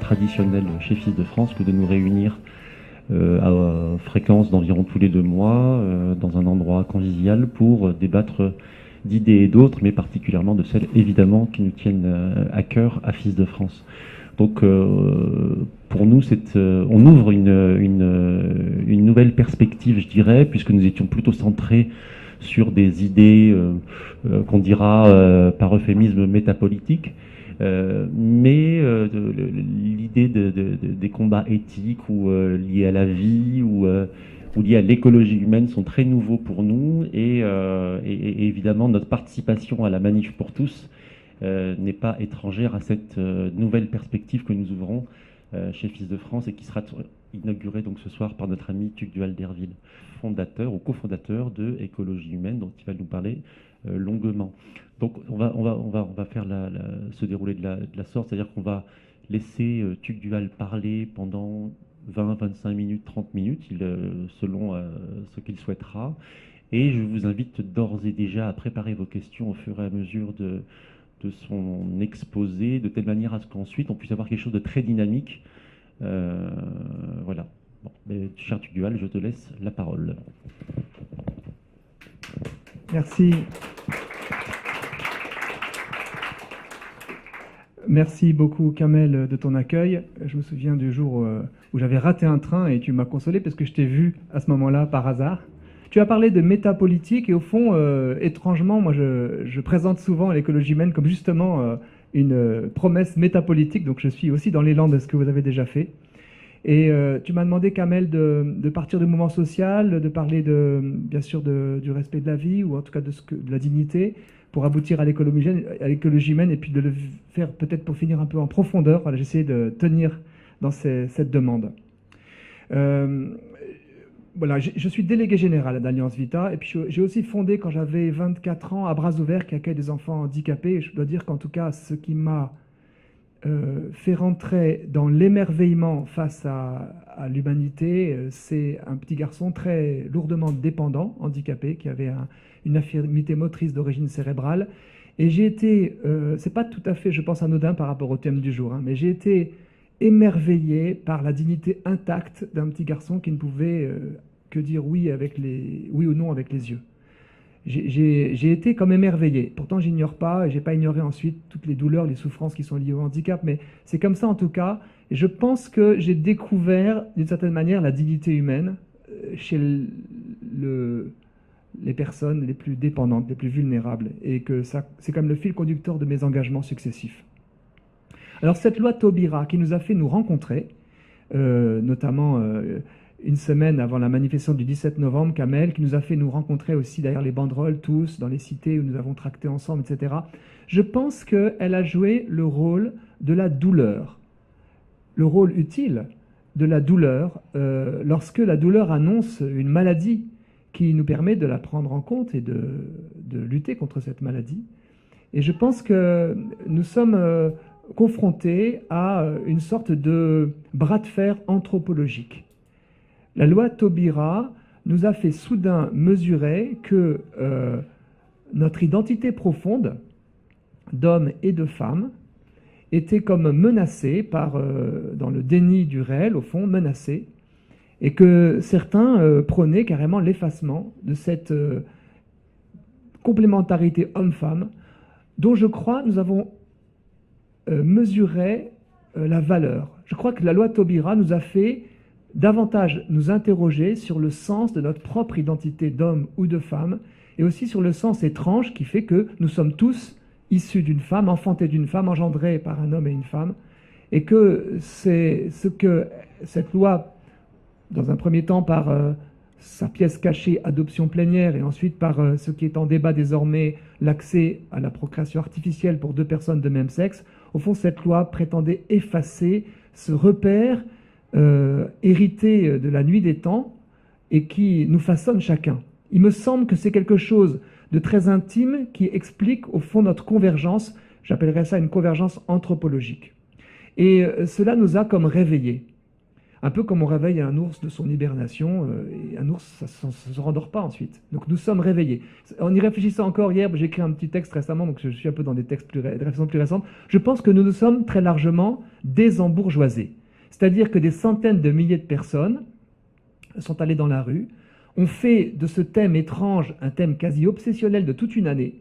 traditionnel chez Fils de France que de nous réunir à fréquence d'environ tous les 2 mois dans un endroit convivial pour débattre d'idées et d'autres, mais particulièrement de celles évidemment qui nous tiennent à cœur à Fils de France. Donc pour nous, on ouvre une nouvelle perspective, je dirais, puisque nous étions plutôt centrés sur des idées qu'on dira par euphémisme métapolitiques. Mais l'idée des combats éthiques ou liés à la vie ou liés à l'écologie humaine sont très nouveaux pour nous et évidemment notre participation à la Manif pour tous n'est pas étrangère à cette nouvelle perspective que nous ouvrons chez Fils de France et qui sera inaugurée donc ce soir par notre ami Tugdual Derville, fondateur ou cofondateur de Écologie humaine, dont il va nous parler longuement. Donc on va faire se dérouler de la sorte, c'est-à-dire qu'on va laisser Tugdual parler pendant 20, 25 minutes, 30 minutes, selon ce qu'il souhaitera. Et je vous invite d'ores et déjà à préparer vos questions au fur et à mesure de son exposé, de telle manière à ce qu'ensuite on puisse avoir quelque chose de très dynamique. Voilà. Bon, mais, cher Tugdual, je te laisse la parole. Merci. Merci beaucoup, Kamel, de ton accueil. Je me souviens du jour où j'avais raté un train et tu m'as consolé parce que je t'ai vu à ce moment-là par hasard. Tu as parlé de métapolitique et au fond, étrangement, moi je présente souvent l'écologie humaine comme justement une promesse métapolitique, donc je suis aussi dans l'élan de ce que vous avez déjà fait. Et tu m'as demandé, Kamel, de partir du mouvement social, de parler bien sûr du respect de la vie, ou en tout cas de la dignité, pour aboutir à l'écologie humaine, et puis de le faire peut-être pour finir un peu en profondeur. Voilà, j'ai essayé de tenir dans cette demande. Voilà, je suis délégué général d'Alliance Vita, et puis j'ai aussi fondé, quand j'avais 24 ans, à Bras Ouverts, qui accueille des enfants handicapés. Et je dois dire qu'en tout cas, ce qui m'a fait rentrer dans l'émerveillement face à l'humanité, c'est un petit garçon très lourdement dépendant, handicapé, qui avait une infirmité motrice d'origine cérébrale. Et j'ai été, c'est pas tout à fait, je pense, anodin par rapport au thème du jour, hein, mais j'ai été émerveillé par la dignité intacte d'un petit garçon qui ne pouvait que dire oui ou non avec les yeux. J'ai été comme émerveillé. Pourtant, j'ignore pas, et j'ai pas ignoré ensuite toutes les douleurs, les souffrances qui sont liées au handicap, mais c'est comme ça en tout cas. Et je pense que j'ai découvert, d'une certaine manière, la dignité humaine chez les personnes les plus dépendantes, les plus vulnérables, et que c'est comme le fil conducteur de mes engagements successifs. Alors cette loi Taubira qui nous a fait nous rencontrer, notamment une semaine avant la manifestation du 17 novembre, Kamel, qui nous a fait nous rencontrer aussi derrière les banderoles, tous, dans les cités où nous avons tracté ensemble, etc. Je pense qu'elle a joué le rôle de la douleur, le rôle utile de la douleur, lorsque la douleur annonce une maladie qui nous permet de la prendre en compte et de lutter contre cette maladie. Et je pense que nous sommes confrontés à une sorte de bras de fer anthropologique. La loi Taubira nous a fait soudain mesurer que notre identité profonde d'hommes et de femmes était comme menacée dans le déni du réel, au fond, menacée, et que certains prônaient carrément l'effacement de cette complémentarité homme-femme, dont je crois nous avons mesuré la valeur. Je crois que la loi Taubira nous a fait davantage nous interroger sur le sens de notre propre identité d'homme ou de femme, et aussi sur le sens étrange qui fait que nous sommes tous issus d'une femme, enfantés d'une femme, engendrés par un homme et une femme, et que c'est ce que cette loi, dans un premier temps par sa pièce cachée adoption plénière, et ensuite par ce qui est en débat désormais, l'accès à la procréation artificielle pour 2 personnes de même sexe, au fond cette loi prétendait effacer ce repère hérité de la nuit des temps et qui nous façonne chacun. Il me semble que c'est quelque chose de très intime qui explique au fond notre convergence, j'appellerais ça une convergence anthropologique. Et cela nous a comme réveillés. Un peu comme on réveille un ours de son hibernation, et un ours, ça ne se rendort pas ensuite. Donc nous sommes réveillés. En y réfléchissant encore hier, j'ai écrit un petit texte récemment, donc je suis un peu dans des textes des réflexions plus récentes. Je pense que nous nous sommes très largement désembourgeoisés. C'est-à-dire que des centaines de milliers de personnes sont allées dans la rue, ont fait de ce thème étrange un thème quasi obsessionnel de toute une année,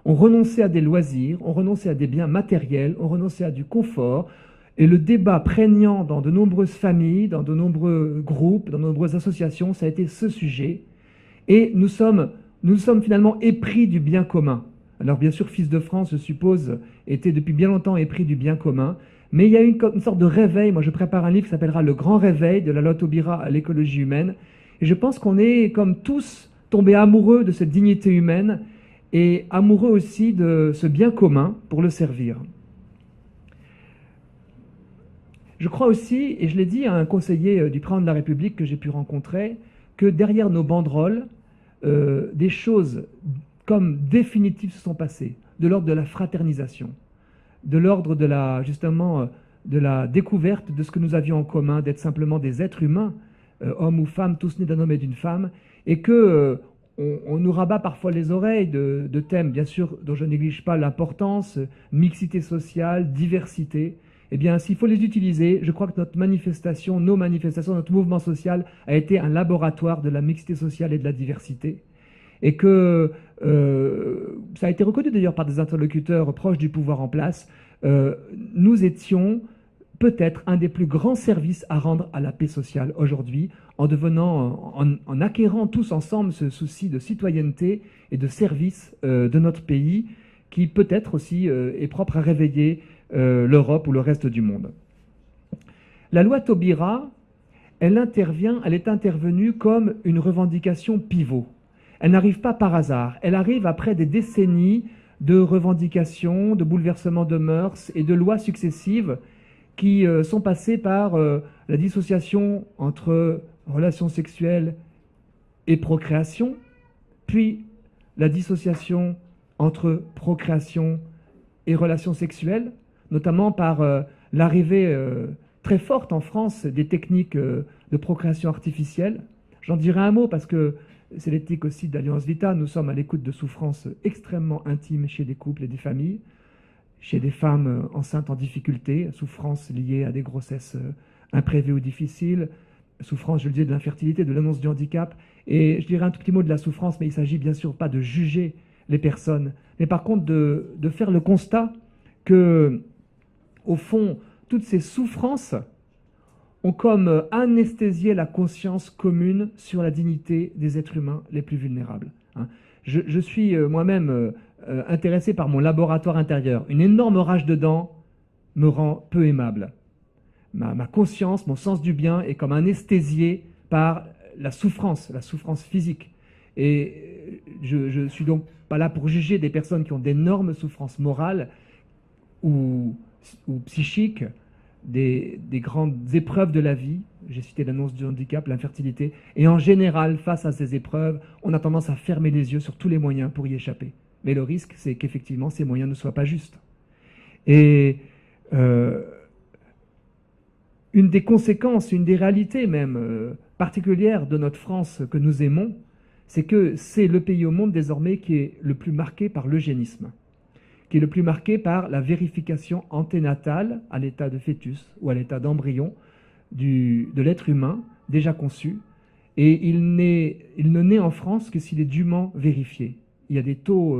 ont renoncé à des loisirs, ont renoncé à des biens matériels, ont renoncé à du confort. Et le débat prégnant dans de nombreuses familles, dans de nombreux groupes, dans de nombreuses associations, ça a été ce sujet. Et nous sommes finalement épris du bien commun. Alors bien sûr, Fils de France, je suppose, était depuis bien longtemps épris du bien commun. Mais il y a une sorte de réveil. Moi, je prépare un livre qui s'appellera « Le grand réveil de la loi Taubira à l'écologie humaine ». Et je pense qu'on est, comme tous, tombés amoureux de cette dignité humaine et amoureux aussi de ce bien commun pour le servir. Je crois aussi, et je l'ai dit à un conseiller du président de la République que j'ai pu rencontrer, que derrière nos banderoles, des choses comme définitives se sont passées, de l'ordre de la fraternisation, de l'ordre de de la découverte de ce que nous avions en commun, d'être simplement des êtres humains, hommes ou femmes, tous nés d'un homme et d'une femme, et que on nous rabat parfois les oreilles de thèmes, bien sûr, dont je néglige pas l'importance, mixité sociale, diversité. Eh bien, s'il faut les utiliser, je crois que notre manifestation, nos manifestations, notre mouvement social a été un laboratoire de la mixité sociale et de la diversité. Et que ça a été reconnu d'ailleurs par des interlocuteurs proches du pouvoir en place. Nous étions peut-être un des plus grands services à rendre à la paix sociale aujourd'hui, en acquérant tous ensemble ce souci de citoyenneté et de service de notre pays, qui peut-être aussi est propre à réveiller l'Europe ou le reste du monde. La loi Taubira, elle est intervenue comme une revendication pivot. Elle n'arrive pas par hasard, elle arrive après des décennies de revendications, de bouleversements de mœurs et de lois successives qui sont passées par la dissociation entre relations sexuelles et procréation, puis la dissociation entre procréation et relations sexuelles, notamment par l'arrivée très forte en France des techniques de procréation artificielle. J'en dirai un mot parce que c'est l'éthique aussi d'Alliance Vita. Nous sommes à l'écoute de souffrances extrêmement intimes chez des couples et des familles, chez des femmes enceintes en difficulté, souffrances liées à des grossesses imprévues ou difficiles, souffrances, je le disais, de l'infertilité, de l'annonce du handicap. Et je dirais un tout petit mot de la souffrance, mais il ne s'agit bien sûr pas de juger les personnes, mais par contre de faire le constat que, au fond, toutes ces souffrances ont comme anesthésié la conscience commune sur la dignité des êtres humains les plus vulnérables. Je suis moi-même intéressé par mon laboratoire intérieur. Une énorme rage de dents me rend peu aimable. Ma conscience, mon sens du bien est comme anesthésié par la souffrance physique. Et je suis donc pas là pour juger des personnes qui ont d'énormes souffrances morales ou psychiques, des grandes épreuves de la vie. J'ai cité l'annonce du handicap, l'infertilité. Et en général, face à ces épreuves, on a tendance à fermer les yeux sur tous les moyens pour y échapper. Mais le risque, c'est qu'effectivement, ces moyens ne soient pas justes. Et une des conséquences, une des réalités même particulières de notre France que nous aimons, c'est que c'est le pays au monde désormais qui est le plus marqué par l'eugénisme, qui est le plus marqué par la vérification anténatale à l'état de fœtus ou à l'état d'embryon de l'être humain déjà conçu. Et il ne naît en France que s'il est dûment vérifié. Il y a des taux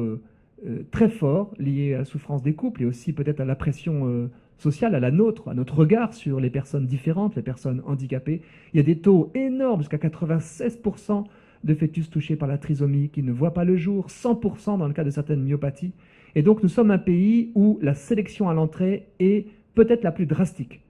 très forts liés à la souffrance des couples et aussi peut-être à la pression sociale, à notre regard sur les personnes différentes, les personnes handicapées. Il y a des taux énormes, jusqu'à 96% de fœtus touchés par la trisomie qui ne voient pas le jour, 100% dans le cas de certaines myopathies. Et donc nous sommes un pays où la sélection à l'entrée est peut-être la plus drastique,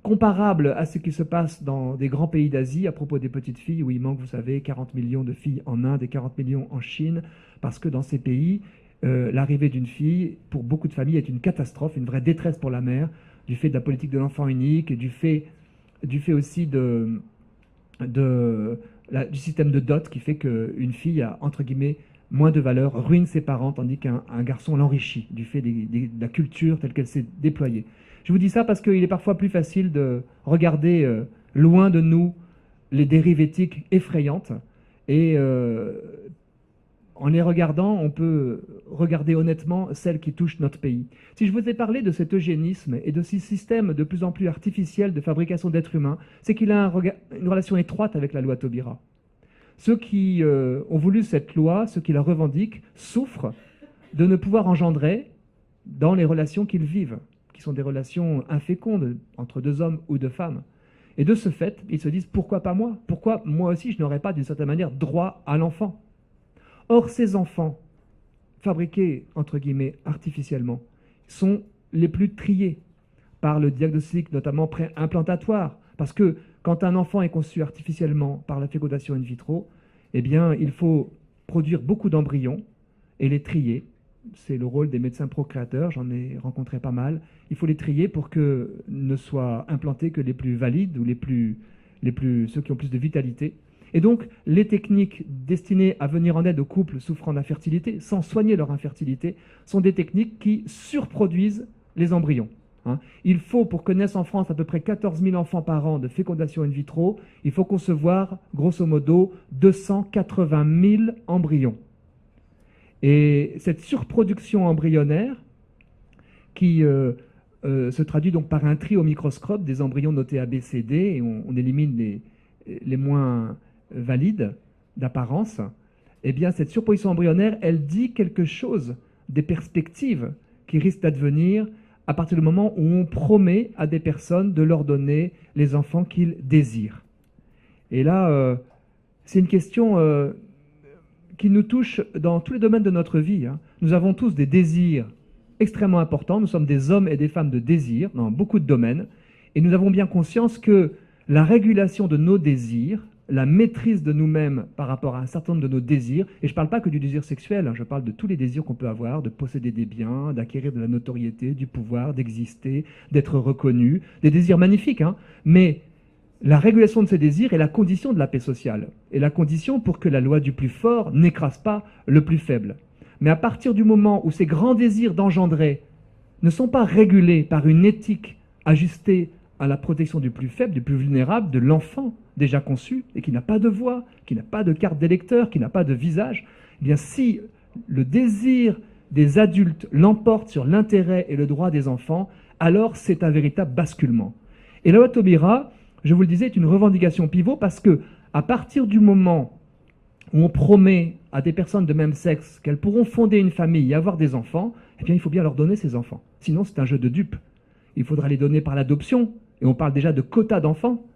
comparable à ce qui se passe dans des grands pays d'Asie à propos des petites filles, où il manque, vous savez, 40 millions de filles en Inde et 40 millions en Chine, parce que dans ces pays, l'arrivée d'une fille, pour beaucoup de familles, est une catastrophe, une vraie détresse pour la mère, du fait de la politique de l'enfant unique, et du fait aussi du système de dot qui fait qu'une fille a, entre guillemets, moins de valeur, ruine ses parents, tandis qu'un garçon l'enrichit du fait de la culture telle qu'elle s'est déployée. Je vous dis ça parce qu'il est parfois plus facile de regarder loin de nous les dérives éthiques effrayantes. Et en les regardant, on peut regarder honnêtement celles qui touchent notre pays. Si je vous ai parlé de cet eugénisme et de ces systèmes de plus en plus artificiels de fabrication d'êtres humains, c'est qu'il a une relation étroite avec la loi Taubira. Ceux qui ont voulu cette loi, ceux qui la revendiquent, souffrent de ne pouvoir engendrer dans les relations qu'ils vivent, qui sont des relations infécondes entre deux hommes ou deux femmes. Et de ce fait, ils se disent, pourquoi pas moi? Pourquoi moi aussi je n'aurais pas d'une certaine manière droit à l'enfant? Or, ces enfants, fabriqués, entre guillemets, artificiellement, sont les plus triés par le diagnostic, notamment pré-implantatoire. Parce que quand un enfant est conçu artificiellement par la fécondation in vitro, eh bien, il faut produire beaucoup d'embryons et les trier. C'est le rôle des médecins procréateurs, j'en ai rencontré pas mal. Il faut les trier pour que ne soient implantés que les plus valides ou ceux qui ont plus de vitalité. Et donc, les techniques destinées à venir en aide aux couples souffrant d'infertilité, sans soigner leur infertilité, sont des techniques qui surproduisent les embryons. Il faut, pour que naissent en France à peu près 14 000 enfants par an de fécondation in vitro, il faut concevoir, grosso modo, 280 000 embryons. Et cette surproduction embryonnaire, qui se traduit donc par un tri au microscope des embryons notés A, B, C, D, et on élimine les moins valides d'apparence, eh bien cette surposition embryonnaire, elle dit quelque chose des perspectives qui risquent d'advenir à partir du moment où on promet à des personnes de leur donner les enfants qu'ils désirent. Et là, c'est une question qui nous touche dans tous les domaines de notre vie. Nous avons tous des désirs extrêmement importants. Nous sommes des hommes et des femmes de désir dans beaucoup de domaines. Et nous avons bien conscience que la régulation de nos désirs, la maîtrise de nous-mêmes par rapport à un certain nombre de nos désirs, et je ne parle pas que du désir sexuel, je parle de tous les désirs qu'on peut avoir, de posséder des biens, d'acquérir de la notoriété, du pouvoir, d'exister, d'être reconnu, des désirs magnifiques, mais la régulation de ces désirs est la condition de la paix sociale, et la condition pour que la loi du plus fort n'écrase pas le plus faible. Mais à partir du moment où ces grands désirs d'engendrer ne sont pas régulés par une éthique ajustée à la protection du plus faible, du plus vulnérable, de l'enfant déjà conçu et qui n'a pas de voix, qui n'a pas de carte d'électeur, qui n'a pas de visage, eh bien si le désir des adultes l'emporte sur l'intérêt et le droit des enfants, alors c'est un véritable basculement. Et la loi Taubira, je vous le disais, est une revendication pivot parce que à partir du moment où on promet à des personnes de même sexe qu'elles pourront fonder une famille et avoir des enfants, eh bien il faut bien leur donner ces enfants. Sinon c'est un jeu de dupes. Il faudra les donner par l'adoption, et on parle déjà de quotas d'enfants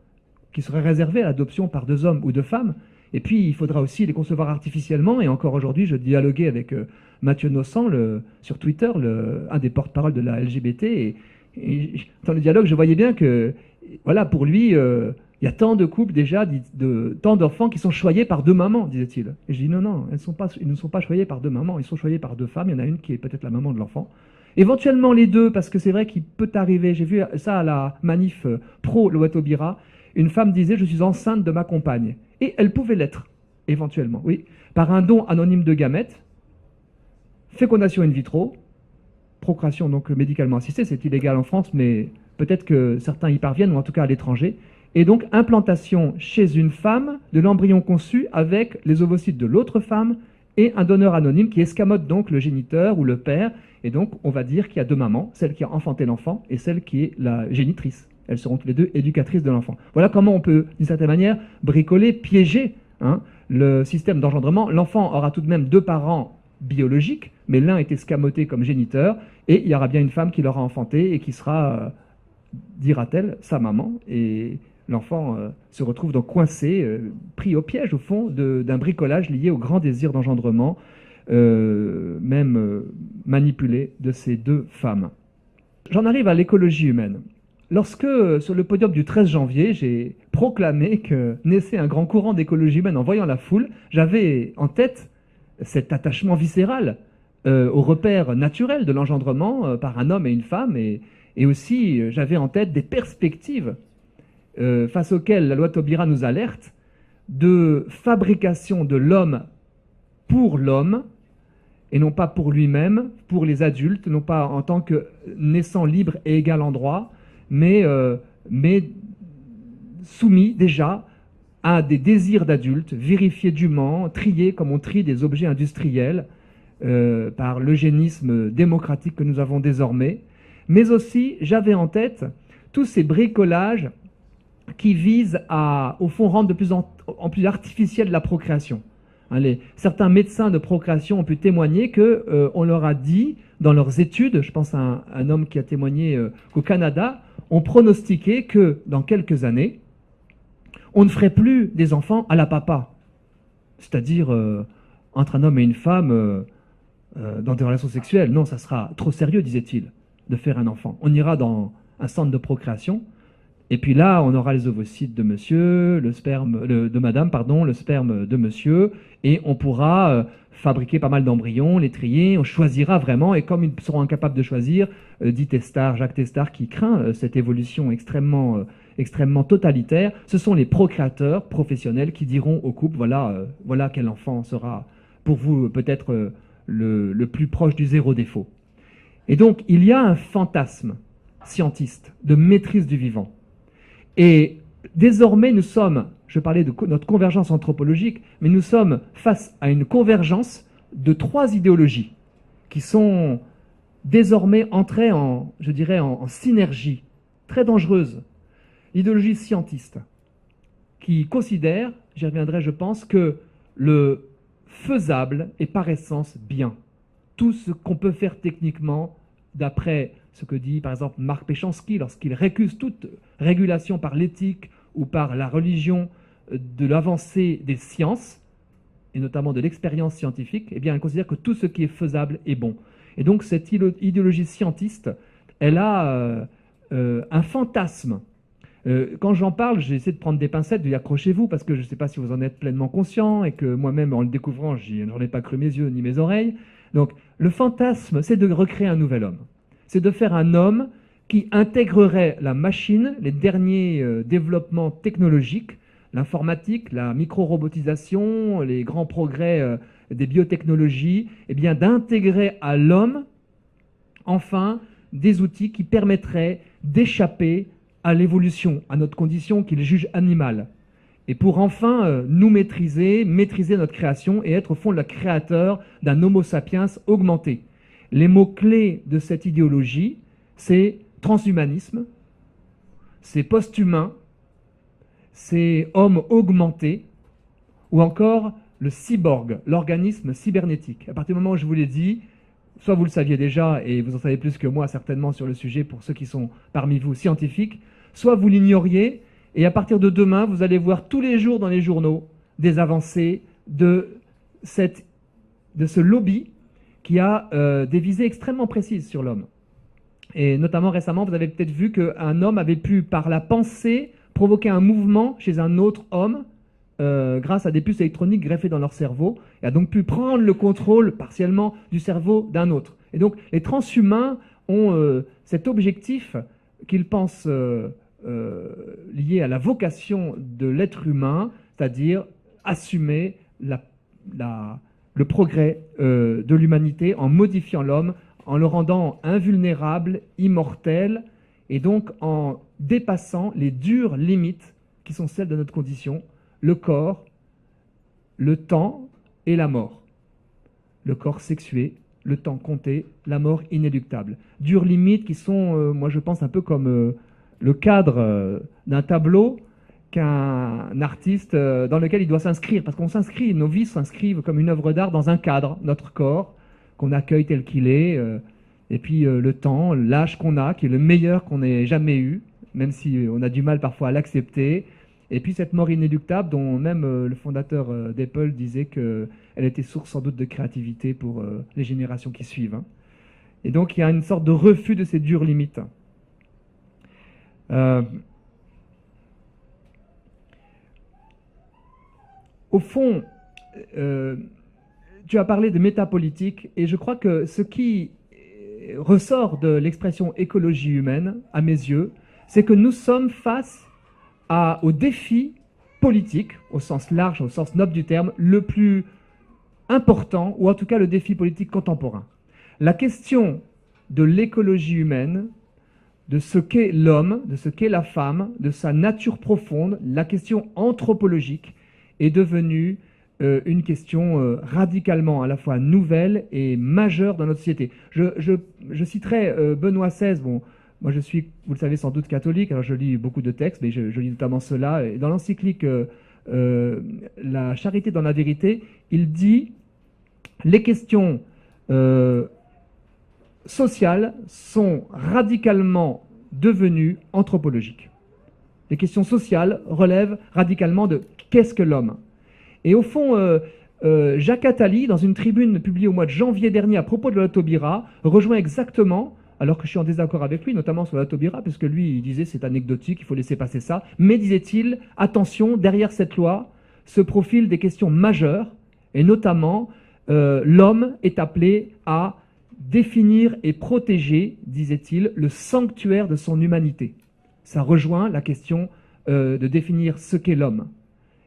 qui seraient réservés à l'adoption par deux hommes ou deux femmes. Et puis il faudra aussi les concevoir artificiellement, et encore aujourd'hui je dialoguais avec Mathieu Nossan sur Twitter, un des porte-parole de la LGBT, et dans le dialogue je voyais bien que voilà, pour lui, il y a tant de couples déjà, tant d'enfants qui sont choyés par deux mamans, disait-il. Et je dis non, ils ne sont pas choyés par deux mamans, ils sont choyés par deux femmes, il y en a une qui est peut-être la maman de l'enfant. Éventuellement les deux, parce que c'est vrai qu'il peut arriver, j'ai vu ça à la manif pro-loi Taubira, une femme disait « je suis enceinte de ma compagne ». Et elle pouvait l'être, éventuellement, oui, par un don anonyme de gamètes, fécondation in vitro, procréation donc médicalement assistée, c'est illégal en France, mais peut-être que certains y parviennent, ou en tout cas à l'étranger, et donc implantation chez une femme de l'embryon conçu avec les ovocytes de l'autre femme et un donneur anonyme qui escamote donc le géniteur ou le père, et donc on va dire qu'il y a deux mamans, celle qui a enfanté l'enfant et celle qui est la génitrice. Elles seront toutes les deux éducatrices de l'enfant. Voilà comment on peut, d'une certaine manière, bricoler, piéger le système d'engendrement. L'enfant aura tout de même deux parents biologiques, mais l'un est escamoté comme géniteur, et il y aura bien une femme qui l'aura enfanté et qui sera, dira-t-elle, sa maman. Et l'enfant se retrouve donc coincé, pris au piège, au fond, d'un bricolage lié au grand désir d'engendrement, même manipulé de ces deux femmes. J'en arrive à l'écologie humaine. Lorsque, sur le podium du 13 janvier, j'ai proclamé que naissait un grand courant d'écologie humaine en voyant la foule, j'avais en tête cet attachement viscéral au repère naturel de l'engendrement par un homme et une femme, et aussi j'avais en tête des perspectives face auxquelles la loi Taubira nous alerte, de fabrication de l'homme pour l'homme, et non pas pour lui-même, pour les adultes, non pas en tant que naissant libre et égal en droit, mais soumis déjà à des désirs d'adultes, vérifiés dûment, triés comme on trie des objets industriels par l'eugénisme démocratique que nous avons désormais. Mais aussi, j'avais en tête tous ces bricolages qui visent à, au fond, rendre de plus en plus artificielle la procréation. Certains médecins de procréation ont pu témoigner qu'on leur a dit, dans leurs études, je pense à un homme qui a témoigné qu'au Canada, on pronostiquait que dans quelques années, on ne ferait plus des enfants à la papa, c'est-à-dire entre un homme et une femme dans des relations sexuelles. Non, ça sera trop sérieux, disait-il, de faire un enfant. On ira dans un centre de procréation, et puis là, on aura les ovocytes de monsieur, le sperme de madame, pardon, le sperme de monsieur, et on pourra fabriquer pas mal d'embryons, les trier, on choisira vraiment, et comme ils seront incapables de choisir, dit Testard, Jacques Testard, qui craint cette évolution extrêmement totalitaire, ce sont les procréateurs professionnels qui diront au couple, voilà quel enfant sera pour vous peut-être le plus proche du zéro défaut. Et donc, il y a un fantasme scientiste de maîtrise du vivant. Et désormais, nous sommes, je parlais de notre convergence anthropologique, mais nous sommes face à une convergence de 3 idéologies qui sont désormais entrées en synergie très dangereuse. L'idéologie scientiste qui considère, j'y reviendrai je pense, que le faisable est par essence bien. Tout ce qu'on peut faire techniquement, d'après ce que dit par exemple Marc Péchanski lorsqu'il récuse toute régulation par l'éthique ou par la religion de l'avancée des sciences, et notamment de l'expérience scientifique, eh bien, elle considère que tout ce qui est faisable est bon. Et donc cette idéologie scientiste, elle a un fantasme. Quand j'en parle, j'essaie de prendre des pincettes, de y accrochez-vous, parce que je ne sais pas si vous en êtes pleinement conscient, et que moi-même, en le découvrant, j'en ai pas cru mes yeux ni mes oreilles. Donc, le fantasme, c'est de recréer un nouvel homme. C'est de faire un homme qui intégrerait la machine, les derniers développements technologiques, l'informatique, la micro-robotisation, les grands progrès des biotechnologies, eh bien d'intégrer à l'homme, enfin, des outils qui permettraient d'échapper à l'évolution, à notre condition qu'il juge animale. Et pour enfin nous maîtriser notre création et être au fond le créateur d'un homo sapiens augmenté. Les mots-clés de cette idéologie, c'est transhumanisme, c'est post-humain, c'est homme augmenté, ou encore le cyborg, l'organisme cybernétique. À partir du moment où je vous l'ai dit, soit vous le saviez déjà, et vous en savez plus que moi certainement sur le sujet pour ceux qui sont parmi vous scientifiques, soit vous l'ignoriez, et à partir de demain, vous allez voir tous les jours dans les journaux des avancées de ce lobby qui a des visées extrêmement précises sur l'homme. Et notamment récemment, vous avez peut-être vu qu'un homme avait pu, par la pensée, provoquer un mouvement chez un autre homme grâce à des puces électroniques greffées dans leur cerveau, et a donc pu prendre le contrôle partiellement du cerveau d'un autre. Et donc les transhumains ont cet objectif qu'ils pensent lié à la vocation de l'être humain, c'est-à-dire assumer le progrès de l'humanité en modifiant l'homme, en le rendant invulnérable, immortel, et donc en dépassant les dures limites qui sont celles de notre condition, le corps, le temps et la mort. Le corps sexué, le temps compté, la mort inéluctable. Dures limites qui sont, moi je pense, un peu comme le cadre d'un tableau qu'un artiste dans lequel il doit s'inscrire, parce qu'on s'inscrit, nos vies s'inscrivent comme une œuvre d'art dans un cadre, notre corps, qu'on accueille tel qu'il est, et puis le temps, l'âge qu'on a, qui est le meilleur qu'on ait jamais eu, même si on a du mal parfois à l'accepter, et puis cette mort inéluctable dont même le fondateur d'Apple disait qu'elle était source sans doute de créativité pour les générations qui suivent. Hein. Et donc il y a une sorte de refus de ces dures limites. Au fond, tu as parlé de métapolitique, et je crois que ce qui ressort de l'expression écologie humaine, à mes yeux, c'est que nous sommes face au défi politique, au sens large, au sens noble du terme, le plus important, ou en tout cas le défi politique contemporain. La question de l'écologie humaine de ce qu'est l'homme, de ce qu'est la femme, de sa nature profonde, la question anthropologique est devenue une question radicalement à la fois nouvelle et majeure dans notre société. Je citerai Benoît XVI. Bon, moi je suis, vous le savez sans doute, catholique, alors je lis beaucoup de textes, mais je lis notamment cela. Et dans l'encyclique La charité dans la vérité, il dit « Les questions sociales sont radicalement devenues anthropologiques. Les questions sociales relèvent radicalement de qu'est-ce que l'homme ?» Et au fond, Jacques Attali, dans une tribune publiée au mois de janvier dernier à propos de la loi Taubira, rejoint exactement, alors que je suis en désaccord avec lui, notamment sur la loi Taubira, parce que lui, il disait c'est anecdotique, il faut laisser passer ça, mais disait-il, attention, derrière cette loi se profilent des questions majeures, et notamment, l'homme est appelé à définir et protéger, disait-il, le sanctuaire de son humanité. Ça rejoint la question de définir ce qu'est l'homme.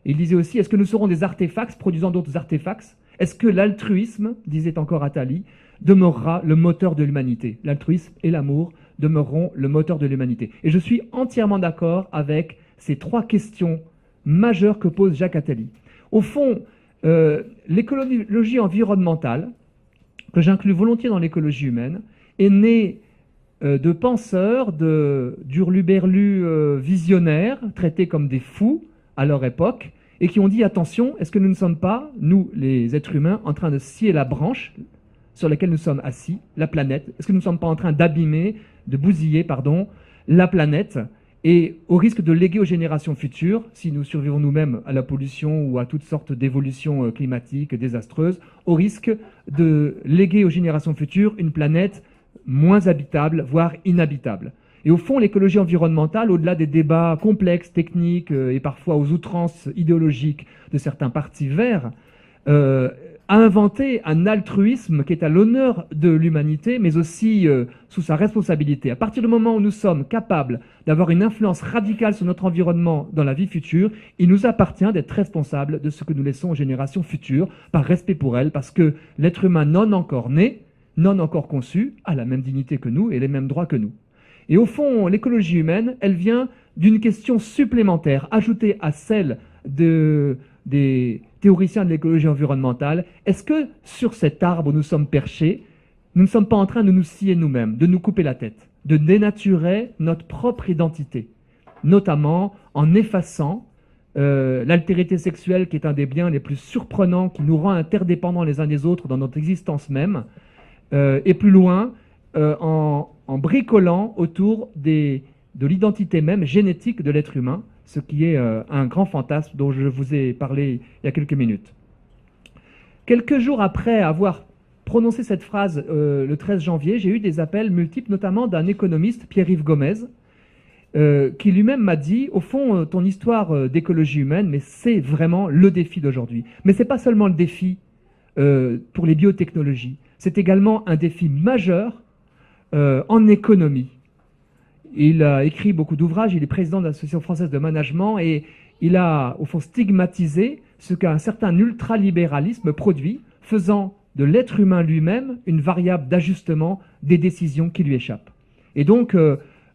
Il disait aussi, est-ce que nous serons des artefacts produisant d'autres artefacts? Est-ce que l'altruisme, disait encore Attali, demeurera le moteur de l'humanité? L'altruisme et l'amour demeureront le moteur de l'humanité. Et je suis entièrement d'accord avec ces trois questions majeures que pose Jacques Attali. Au fond, l'écologie environnementale, que j'inclus volontiers dans l'écologie humaine, est née de penseurs, d'hurluberlus visionnaires, traités comme des fous à leur époque, et qui ont dit, attention, est-ce que nous ne sommes pas, nous, les êtres humains, en train de scier la branche sur laquelle nous sommes assis, la planète? Est-ce que nous ne sommes pas en train d'abîmer, de bousiller, pardon, la planète, et au risque de léguer aux générations futures, si nous survivons nous-mêmes à la pollution ou à toutes sortes d'évolutions climatiques désastreuses, au risque de léguer aux générations futures une planète moins habitable, voire inhabitable. Et au fond, l'écologie environnementale, au-delà des débats complexes, techniques et parfois aux outrances idéologiques de certains partis verts, a inventé un altruisme qui est à l'honneur de l'humanité, mais aussi sous sa responsabilité. À partir du moment où nous sommes capables d'avoir une influence radicale sur notre environnement dans la vie future, il nous appartient d'être responsables de ce que nous laissons aux générations futures, par respect pour elles, parce que l'être humain non encore né, non encore conçu, a la même dignité que nous et les mêmes droits que nous. Et au fond, l'écologie humaine, elle vient d'une question supplémentaire, ajoutée à celle des théoriciens de l'écologie environnementale. Est-ce que sur cet arbre où nous sommes perchés, nous ne sommes pas en train de nous scier nous-mêmes, de nous couper la tête, de dénaturer notre propre identité, notamment en effaçant l'altérité sexuelle, qui est un des biens les plus surprenants, qui nous rend interdépendants les uns des autres dans notre existence même, et plus loin, en bricolant autour de l'identité même génétique de l'être humain, ce qui est un grand fantasme dont je vous ai parlé il y a quelques minutes. Quelques jours après avoir prononcé cette phrase le 13 janvier, j'ai eu des appels multiples, notamment d'un économiste, Pierre-Yves Gomez, qui lui-même m'a dit, au fond, ton histoire d'écologie humaine, mais c'est vraiment le défi d'aujourd'hui. Mais ce n'est pas seulement le défi pour les biotechnologies, c'est également un défi majeur en économie. Il a écrit beaucoup d'ouvrages, il est président de l'Association française de management et il a, au fond, stigmatisé ce qu'un certain ultralibéralisme produit, faisant de l'être humain lui-même une variable d'ajustement des décisions qui lui échappent. Et donc,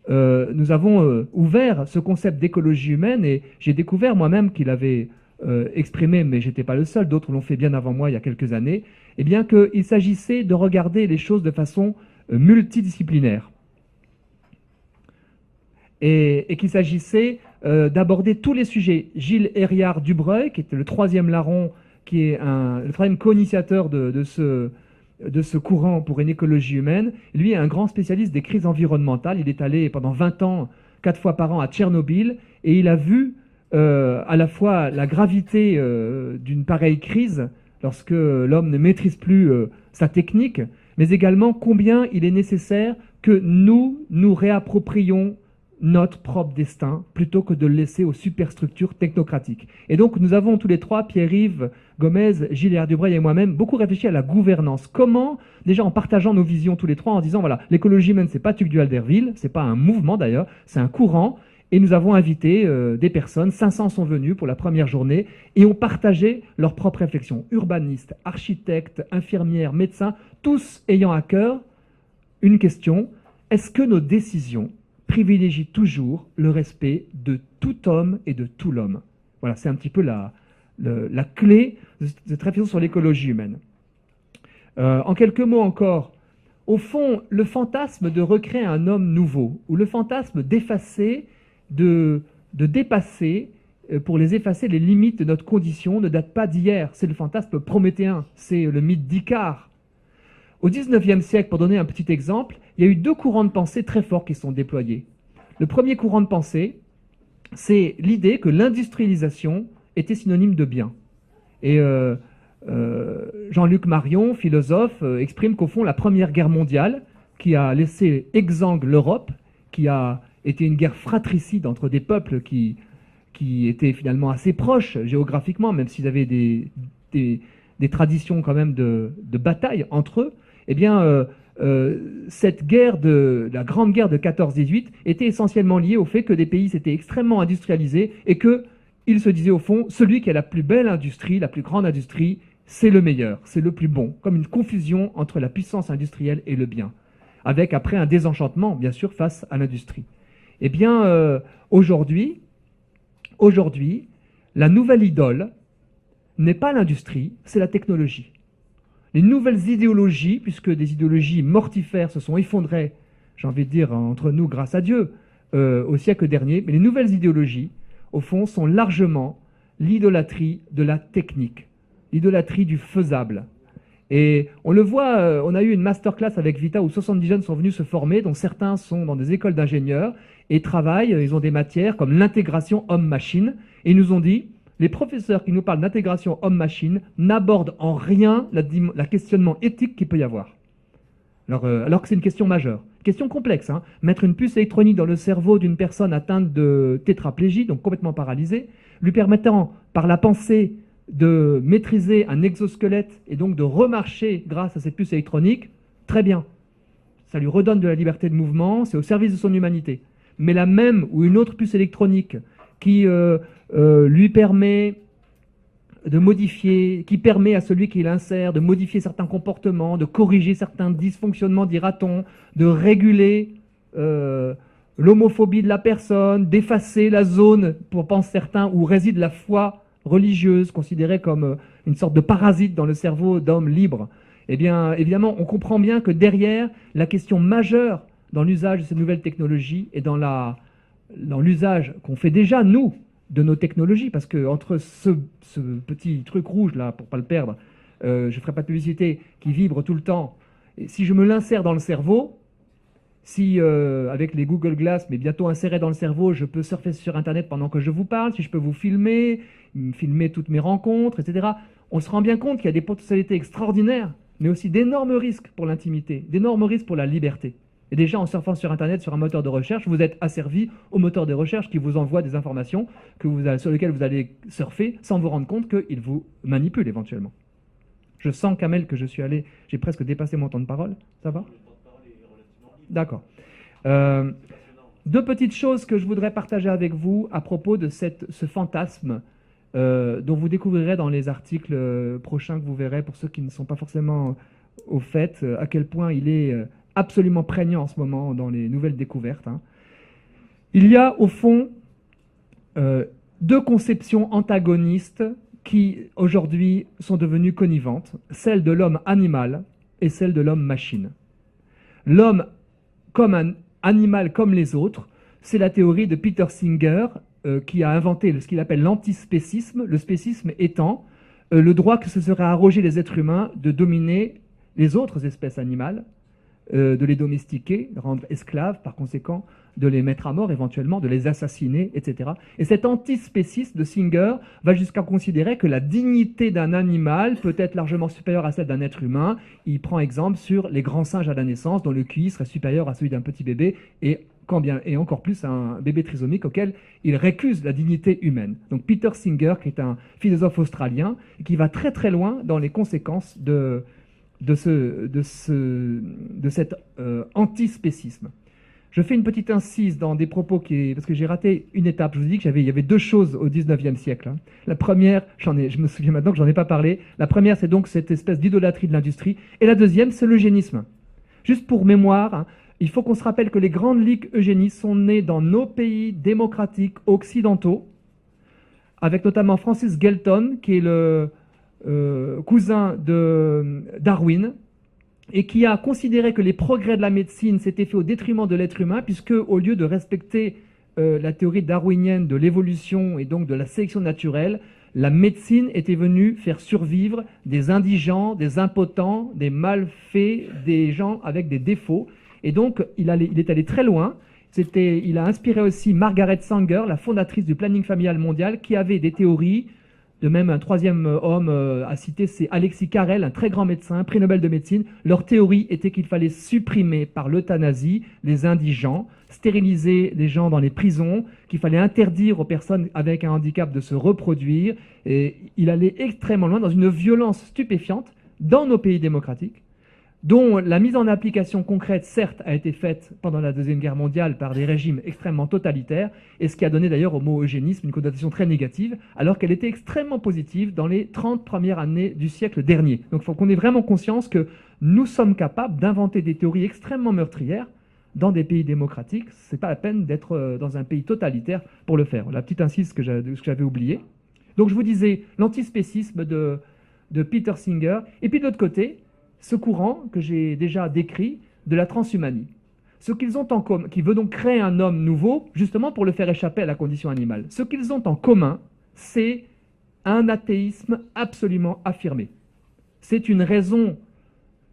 nous avons ouvert ce concept d'écologie humaine et j'ai découvert moi-même qu'il avait exprimé, mais je n'étais pas le seul, d'autres l'ont fait bien avant moi il y a quelques années, eh bien qu'il s'agissait de regarder les choses de façon multidisciplinaire. Et qu'il s'agissait d'aborder tous les sujets. Gilles Hériard-Dubreuil, qui était le troisième larron, qui est le troisième co-initiateur de ce courant pour une écologie humaine, lui est un grand spécialiste des crises environnementales. Il est allé pendant 20 ans, 4 fois par an à Tchernobyl, et il a vu à la fois la gravité d'une pareille crise, lorsque l'homme ne maîtrise plus sa technique, mais également combien il est nécessaire que nous réapproprions notre propre destin, plutôt que de le laisser aux superstructures technocratiques. Et donc, nous avons tous les trois, Pierre-Yves Gomez, Gilles Hériard-Dubreuil et moi-même, beaucoup réfléchi à la gouvernance. Comment, déjà en partageant nos visions tous les trois, en disant, voilà, l'écologie humaine, c'est pas Tocqueville d'Alderville, c'est pas un mouvement d'ailleurs, c'est un courant, et nous avons invité des personnes, 500 sont venus pour la première journée, et ont partagé leurs propres réflexions. Urbanistes, architectes, infirmières, médecins, tous ayant à cœur une question, est-ce que nos décisions privilégie toujours le respect de tout homme et de tout l'homme. Voilà, c'est un petit peu la clé de cette réflexion sur l'écologie humaine. En quelques mots encore, au fond, le fantasme de recréer un homme nouveau, ou le fantasme d'effacer, de dépasser, pour les effacer les limites de notre condition, ne date pas d'hier. C'est le fantasme prométhéen, c'est le mythe d'Icare. Au XIXe siècle, pour donner un petit exemple, il y a eu deux courants de pensée très forts qui sont déployés. Le premier courant de pensée, c'est l'idée que l'industrialisation était synonyme de bien. Et Jean-Luc Marion, philosophe, exprime qu'au fond, la Première Guerre mondiale, qui a laissé exsangue l'Europe, qui a été une guerre fratricide entre des peuples qui étaient finalement assez proches géographiquement, même s'ils avaient des traditions quand même de bataille entre eux, eh bien, cette guerre la Grande Guerre de 14-18 était essentiellement liée au fait que des pays s'étaient extrêmement industrialisés et qu'ils se disaient au fond, celui qui a la plus belle industrie, la plus grande industrie, c'est le meilleur, c'est le plus bon, comme une confusion entre la puissance industrielle et le bien, avec après un désenchantement, bien sûr, face à l'industrie. Eh bien, aujourd'hui, la nouvelle idole n'est pas l'industrie, c'est la technologie. Les nouvelles idéologies, puisque des idéologies mortifères se sont effondrées, j'ai envie de dire, entre nous, grâce à Dieu, au siècle dernier, mais les nouvelles idéologies, au fond, sont largement l'idolâtrie de la technique, l'idolâtrie du faisable. Et on le voit, on a eu une masterclass avec Vita où 70 jeunes sont venus se former, dont certains sont dans des écoles d'ingénieurs et travaillent, ils ont des matières comme l'intégration homme-machine, et ils nous ont dit, les professeurs qui nous parlent d'intégration homme-machine n'abordent en rien la questionnement éthique qu'il peut y avoir. Alors que c'est une question majeure. Question complexe. Hein. Mettre une puce électronique dans le cerveau d'une personne atteinte de tétraplégie, donc complètement paralysée, lui permettant par la pensée de maîtriser un exosquelette et donc de remarcher grâce à cette puce électronique, très bien. Ça lui redonne de la liberté de mouvement, c'est au service de son humanité. Mais la même ou une autre puce électronique qui lui permet de modifier, qui permet à celui qui l'insère de modifier certains comportements, de corriger certains dysfonctionnements, dira-t-on, de réguler l'homophobie de la personne, d'effacer la zone, pour penser certains, où réside la foi religieuse, considérée comme une sorte de parasite dans le cerveau d'homme libre. Eh bien, évidemment, on comprend bien que derrière, la question majeure dans l'usage de ces nouvelles technologies et dans l'usage qu'on fait déjà, nous, de nos technologies, parce que entre ce petit truc rouge là, pour pas le perdre, je ferai pas de publicité, qui vibre tout le temps, et si je me l'insère dans le cerveau, si avec les Google Glass, mais bientôt inséré dans le cerveau, je peux surfer sur Internet pendant que je vous parle, si je peux vous filmer toutes mes rencontres, etc., on se rend bien compte qu'il y a des potentialités extraordinaires, mais aussi d'énormes risques pour l'intimité, d'énormes risques pour la liberté. Et déjà, en surfant sur Internet, sur un moteur de recherche, vous êtes asservi au moteur de recherche qui vous envoie des informations sur lesquelles vous allez surfer sans vous rendre compte qu'il vous manipule éventuellement. Je sens, Kamel, que j'ai presque dépassé mon temps de parole. Ça va ? D'accord. Deux petites choses que je voudrais partager avec vous à propos de ce fantasme dont vous découvrirez dans les articles prochains que vous verrez, pour ceux qui ne sont pas forcément au fait, à quel point il est absolument prégnant en ce moment dans les nouvelles découvertes. Hein. Il y a au fond deux conceptions antagonistes qui aujourd'hui sont devenues connivantes, celle de l'homme animal et celle de l'homme machine. L'homme comme un animal comme les autres, c'est la théorie de Peter Singer qui a inventé ce qu'il appelle l'antispécisme, le spécisme étant le droit que se serait arrogé les êtres humains de dominer les autres espèces animales, de les domestiquer, de rendre esclaves, par conséquent, de les mettre à mort éventuellement, de les assassiner, etc. Et cet antispécisme de Singer va jusqu'à considérer que la dignité d'un animal peut être largement supérieure à celle d'un être humain. Il prend exemple sur les grands singes à la naissance, dont le QI serait supérieur à celui d'un petit bébé, et encore plus un bébé trisomique auquel il récuse la dignité humaine. Donc Peter Singer, qui est un philosophe australien, et qui va très très loin dans les conséquences de cet antispécisme. Je fais une petite incise dans des propos parce que j'ai raté une étape. Je vous dis qu'il y avait deux choses au 19e siècle. Hein. La première, je me souviens maintenant que j'en ai pas parlé. La première, c'est donc cette espèce d'idolâtrie de l'industrie. Et la deuxième, c'est l'eugénisme. Juste pour mémoire, hein, Il faut qu'on se rappelle que les grandes ligues eugénistes sont nées dans nos pays démocratiques occidentaux, avec notamment Francis Galton, qui est le cousin de Darwin, et qui a considéré que les progrès de la médecine s'étaient faits au détriment de l'être humain, puisque au lieu de respecter la théorie darwinienne de l'évolution et donc de la sélection naturelle, la médecine était venue faire survivre des indigents, des impotents, des malfaits, des gens avec des défauts. Et donc, il est allé très loin. Il a inspiré aussi Margaret Sanger, la fondatrice du planning familial mondial, qui avait des théories. De même, un troisième homme à citer, c'est Alexis Carrel, un très grand médecin, prix Nobel de médecine. Leur théorie était qu'il fallait supprimer par l'euthanasie les indigents, stériliser les gens dans les prisons, qu'il fallait interdire aux personnes avec un handicap de se reproduire. Et il allait extrêmement loin dans une violence stupéfiante dans nos pays démocratiques, dont la mise en application concrète, certes, a été faite pendant la Deuxième Guerre mondiale par des régimes extrêmement totalitaires, et ce qui a donné d'ailleurs au mot eugénisme une connotation très négative, alors qu'elle était extrêmement positive dans les 30 premières années du siècle dernier. Donc il faut qu'on ait vraiment conscience que nous sommes capables d'inventer des théories extrêmement meurtrières dans des pays démocratiques. Ce n'est pas la peine d'être dans un pays totalitaire pour le faire. La petite incise que j'avais oubliée. Donc je vous disais l'antispécisme de Peter Singer, et puis de l'autre côté, ce courant que j'ai déjà décrit de la transhumanie. Ce qu'ils ont en commun, qui veut donc créer un homme nouveau, justement pour le faire échapper à la condition animale. Ce qu'ils ont en commun, c'est un athéisme absolument affirmé. C'est une raison,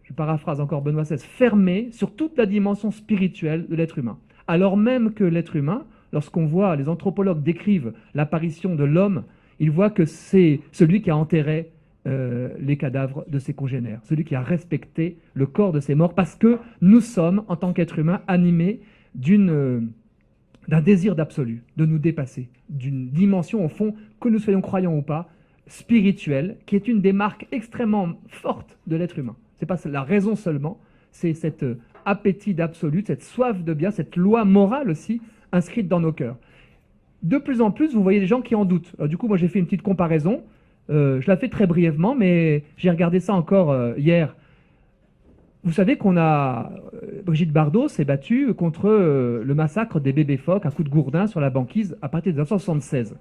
je paraphrase encore Benoît XVI, fermée sur toute la dimension spirituelle de l'être humain. Alors même que l'être humain, lorsqu'on voit, les anthropologues décrivent l'apparition de l'homme, ils voient que c'est celui qui a enterré les cadavres de ses congénères, celui qui a respecté le corps de ses morts, parce que nous sommes, en tant qu'êtres humains, animés d'un désir d'absolu, de nous dépasser, d'une dimension, au fond, que nous soyons croyants ou pas, spirituelle, qui est une des marques extrêmement fortes de l'être humain. Ce n'est pas la raison seulement, c'est cet appétit d'absolu, cette soif de bien, cette loi morale aussi, inscrite dans nos cœurs. De plus en plus, vous voyez des gens qui en doutent. Alors, du coup, moi j'ai fait une petite comparaison. Je la fais très brièvement, mais j'ai regardé ça encore hier. Vous savez qu'on a... Brigitte Bardot s'est battue contre le massacre des bébés phoques à coups de gourdin sur la banquise à partir de 1976.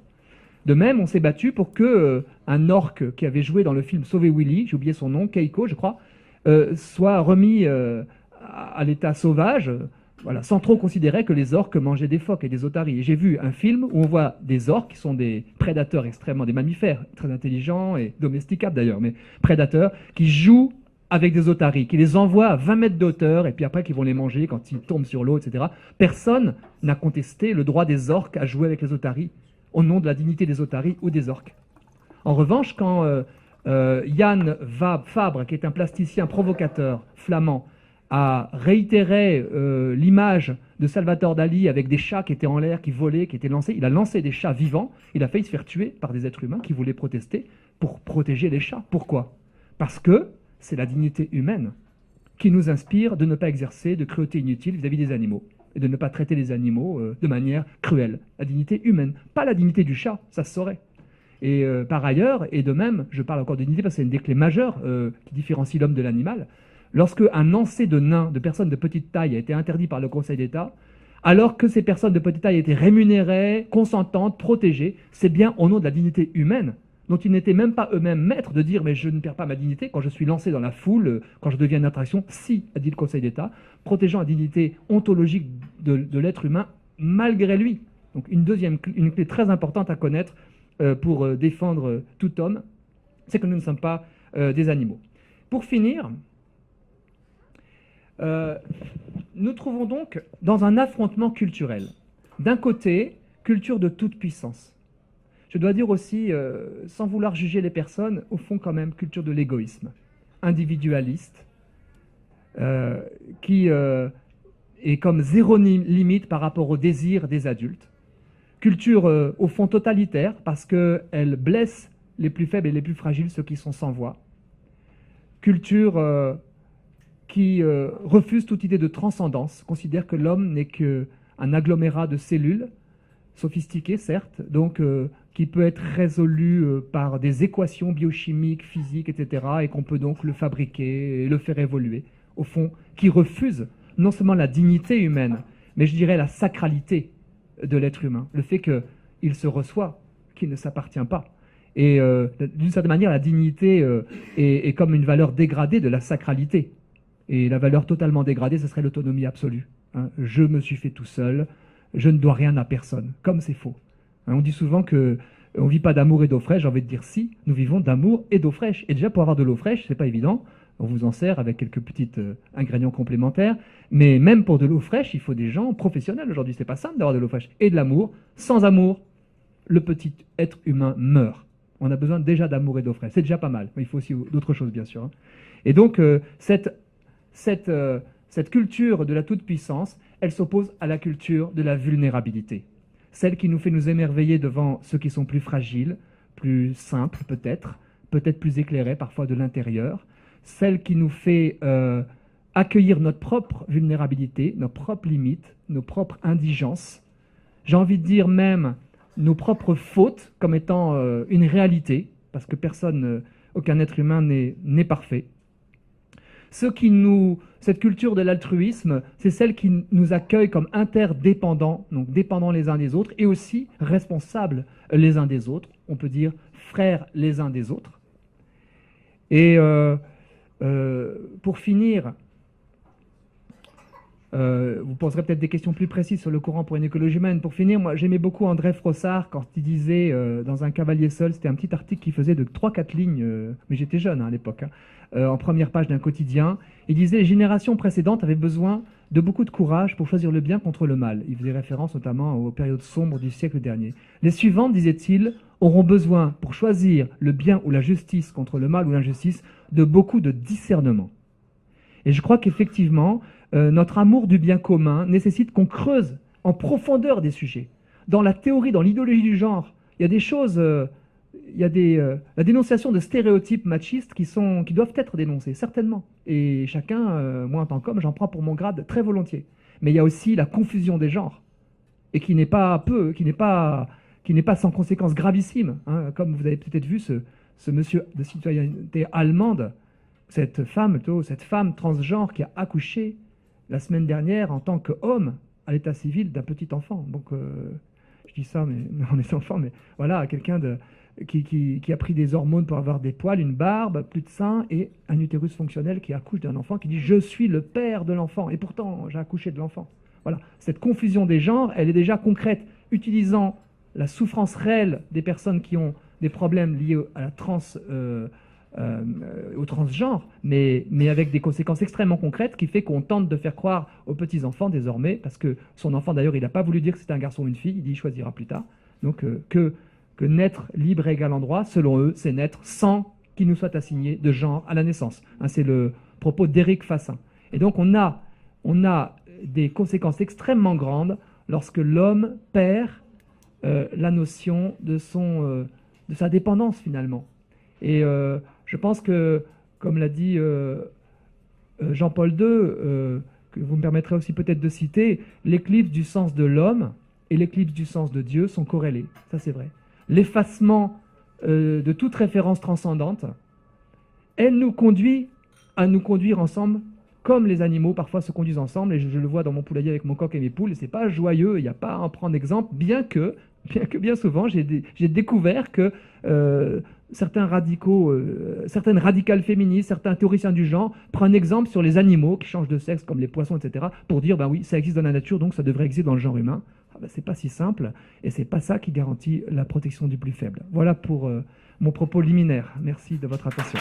De même, on s'est battu pour que un orque qui avait joué dans le film Sauver Willy, j'ai oublié son nom, Keiko, je crois, soit remis à l'état sauvage, voilà, sans trop considérer que les orques mangeaient des phoques et des otaries. Et j'ai vu un film où on voit des orques, qui sont des prédateurs extrêmement, des mammifères, très intelligents et domesticables d'ailleurs, mais prédateurs, qui jouent avec des otaries, qui les envoient à 20 mètres de hauteur, et puis après qui vont les manger quand ils tombent sur l'eau, etc. Personne n'a contesté le droit des orques à jouer avec les otaries, au nom de la dignité des otaries ou des orques. En revanche, quand Jan Fabre, qui est un plasticien provocateur flamand, a réitéré l'image de Salvador Dali avec des chats qui étaient en l'air, qui volaient, qui étaient lancés. Il a lancé des chats vivants. Il a failli se faire tuer par des êtres humains qui voulaient protester pour protéger les chats. Pourquoi? Parce que c'est la dignité humaine qui nous inspire de ne pas exercer de cruauté inutile vis-à-vis des animaux et de ne pas traiter les animaux de manière cruelle. La dignité humaine, pas la dignité du chat, ça se saurait. Et par ailleurs, et de même, je parle encore de dignité parce que c'est une des clés majeures qui différencie l'homme de l'animal. Lorsque un lancer de nains, de personnes de petite taille, a été interdit par le Conseil d'État, alors que ces personnes de petite taille étaient rémunérées, consentantes, protégées, c'est bien au nom de la dignité humaine, dont ils n'étaient même pas eux-mêmes maîtres de dire « mais je ne perds pas ma dignité quand je suis lancé dans la foule, quand je deviens une attraction », si, a dit le Conseil d'État, protégeant la dignité ontologique de l'être humain malgré lui. Donc une clé très importante à connaître pour défendre tout homme, c'est que nous ne sommes pas des animaux. Pour finir... nous trouvons donc dans un affrontement culturel. D'un côté, culture de toute puissance. Je dois dire aussi, sans vouloir juger les personnes, au fond quand même, culture de l'égoïsme, individualiste, qui est comme zéro limite par rapport au désir des adultes. Culture au fond totalitaire, parce qu'elle blesse les plus faibles et les plus fragiles, ceux qui sont sans voix. Culture... qui refuse toute idée de transcendance, considère que l'homme n'est qu'un agglomérat de cellules, sophistiquées certes, donc qui peut être résolu par des équations biochimiques, physiques, etc., et qu'on peut donc le fabriquer et le faire évoluer. Au fond, qui refuse non seulement la dignité humaine, mais je dirais la sacralité de l'être humain. Le fait qu'il se reçoit, qu'il ne s'appartient pas. Et d'une certaine manière, la dignité est comme une valeur dégradée de la sacralité. Et la valeur totalement dégradée, ce serait l'autonomie absolue. Hein. Je me suis fait tout seul, je ne dois rien à personne. Comme c'est faux. Hein, on dit souvent que on ne vit pas d'amour et d'eau fraîche. J'ai envie de dire si, nous vivons d'amour et d'eau fraîche. Et déjà, pour avoir de l'eau fraîche, c'est pas évident. On vous en sert avec quelques petits ingrédients complémentaires. Mais même pour de l'eau fraîche, il faut des gens professionnels aujourd'hui. C'est pas simple d'avoir de l'eau fraîche. Et de l'amour. Sans amour, le petit être humain meurt. On a besoin déjà d'amour et d'eau fraîche. C'est déjà pas mal. Mais il faut aussi d'autres choses, bien sûr. Hein. Et donc, cette culture de la toute-puissance, elle s'oppose à la culture de la vulnérabilité. Celle qui nous fait nous émerveiller devant ceux qui sont plus fragiles, plus simples peut-être plus éclairés parfois de l'intérieur. Celle qui nous fait accueillir notre propre vulnérabilité, nos propres limites, nos propres indigences. J'ai envie de dire même nos propres fautes comme étant une réalité, parce que aucun être humain n'est parfait. Cette culture de l'altruisme, c'est celle qui nous accueille comme interdépendants, donc dépendants les uns des autres, et aussi responsables les uns des autres, on peut dire frères les uns des autres. Et pour finir, vous poserez peut-être des questions plus précises sur le courant pour une écologie humaine. Pour finir, moi j'aimais beaucoup André Frossard quand il disait dans Un cavalier seul, c'était un petit article qui faisait de 3-4 lignes, mais j'étais jeune à l'époque, en première page d'un quotidien. Il disait « Les générations précédentes avaient besoin de beaucoup de courage pour choisir le bien contre le mal ». Il faisait référence notamment aux périodes sombres du siècle dernier. « Les suivantes, disait-il, auront besoin, pour choisir le bien ou la justice contre le mal ou l'injustice, de beaucoup de discernement ». Et je crois qu'effectivement, notre amour du bien commun nécessite qu'on creuse en profondeur des sujets. Dans la théorie, dans l'idéologie du genre, il y a des choses, la dénonciation de stéréotypes machistes qui doivent être dénoncés, certainement. Et chacun, moi en tant qu'homme, j'en prends pour mon grade très volontiers. Mais il y a aussi la confusion des genres, et qui n'est pas sans conséquences gravissimes. Hein, comme vous avez peut-être vu ce monsieur de citoyenneté allemande, cette femme transgenre qui a accouché la semaine dernière en tant qu'homme à l'état civil d'un petit enfant. Donc, je dis ça, mais on est enfant, mais voilà, quelqu'un qui a pris des hormones pour avoir des poils, une barbe, plus de seins et un utérus fonctionnel qui accouche d'un enfant qui dit « Je suis le père de l'enfant et pourtant j'ai accouché de l'enfant ». Voilà, cette confusion des genres, elle est déjà concrète, utilisant la souffrance réelle des personnes qui ont des problèmes liés à la au transgenre, mais avec des conséquences extrêmement concrètes qui fait qu'on tente de faire croire aux petits-enfants désormais, parce que son enfant d'ailleurs il n'a pas voulu dire que c'était un garçon ou une fille, il dit il choisira plus tard, donc que naître libre et égal en droit, selon eux, c'est naître sans qu'il nous soit assigné de genre à la naissance. Hein, c'est le propos d'Éric Fassin. Et donc on a des conséquences extrêmement grandes lorsque l'homme perd la notion de sa dépendance finalement. Et je pense que, comme l'a dit Jean-Paul II, que vous me permettrez aussi peut-être de citer, l'éclipse du sens de l'homme et l'éclipse du sens de Dieu sont corrélés. Ça, c'est vrai. L'effacement de toute référence transcendante, elle nous conduit à nous conduire ensemble comme les animaux parfois se conduisent ensemble. Et je le vois dans mon poulailler avec mon coq et mes poules. Et c'est pas joyeux, il n'y a pas à en prendre exemple, bien que bien souvent, j'ai découvert que certaines radicales féministes, certains théoriciens du genre prennent exemple sur les animaux qui changent de sexe, comme les poissons, etc., pour dire, ben oui, ça existe dans la nature, donc ça devrait exister dans le genre humain. Ah ben, c'est pas si simple, et c'est pas ça qui garantit la protection du plus faible. Voilà pour mon propos liminaire. Merci de votre attention.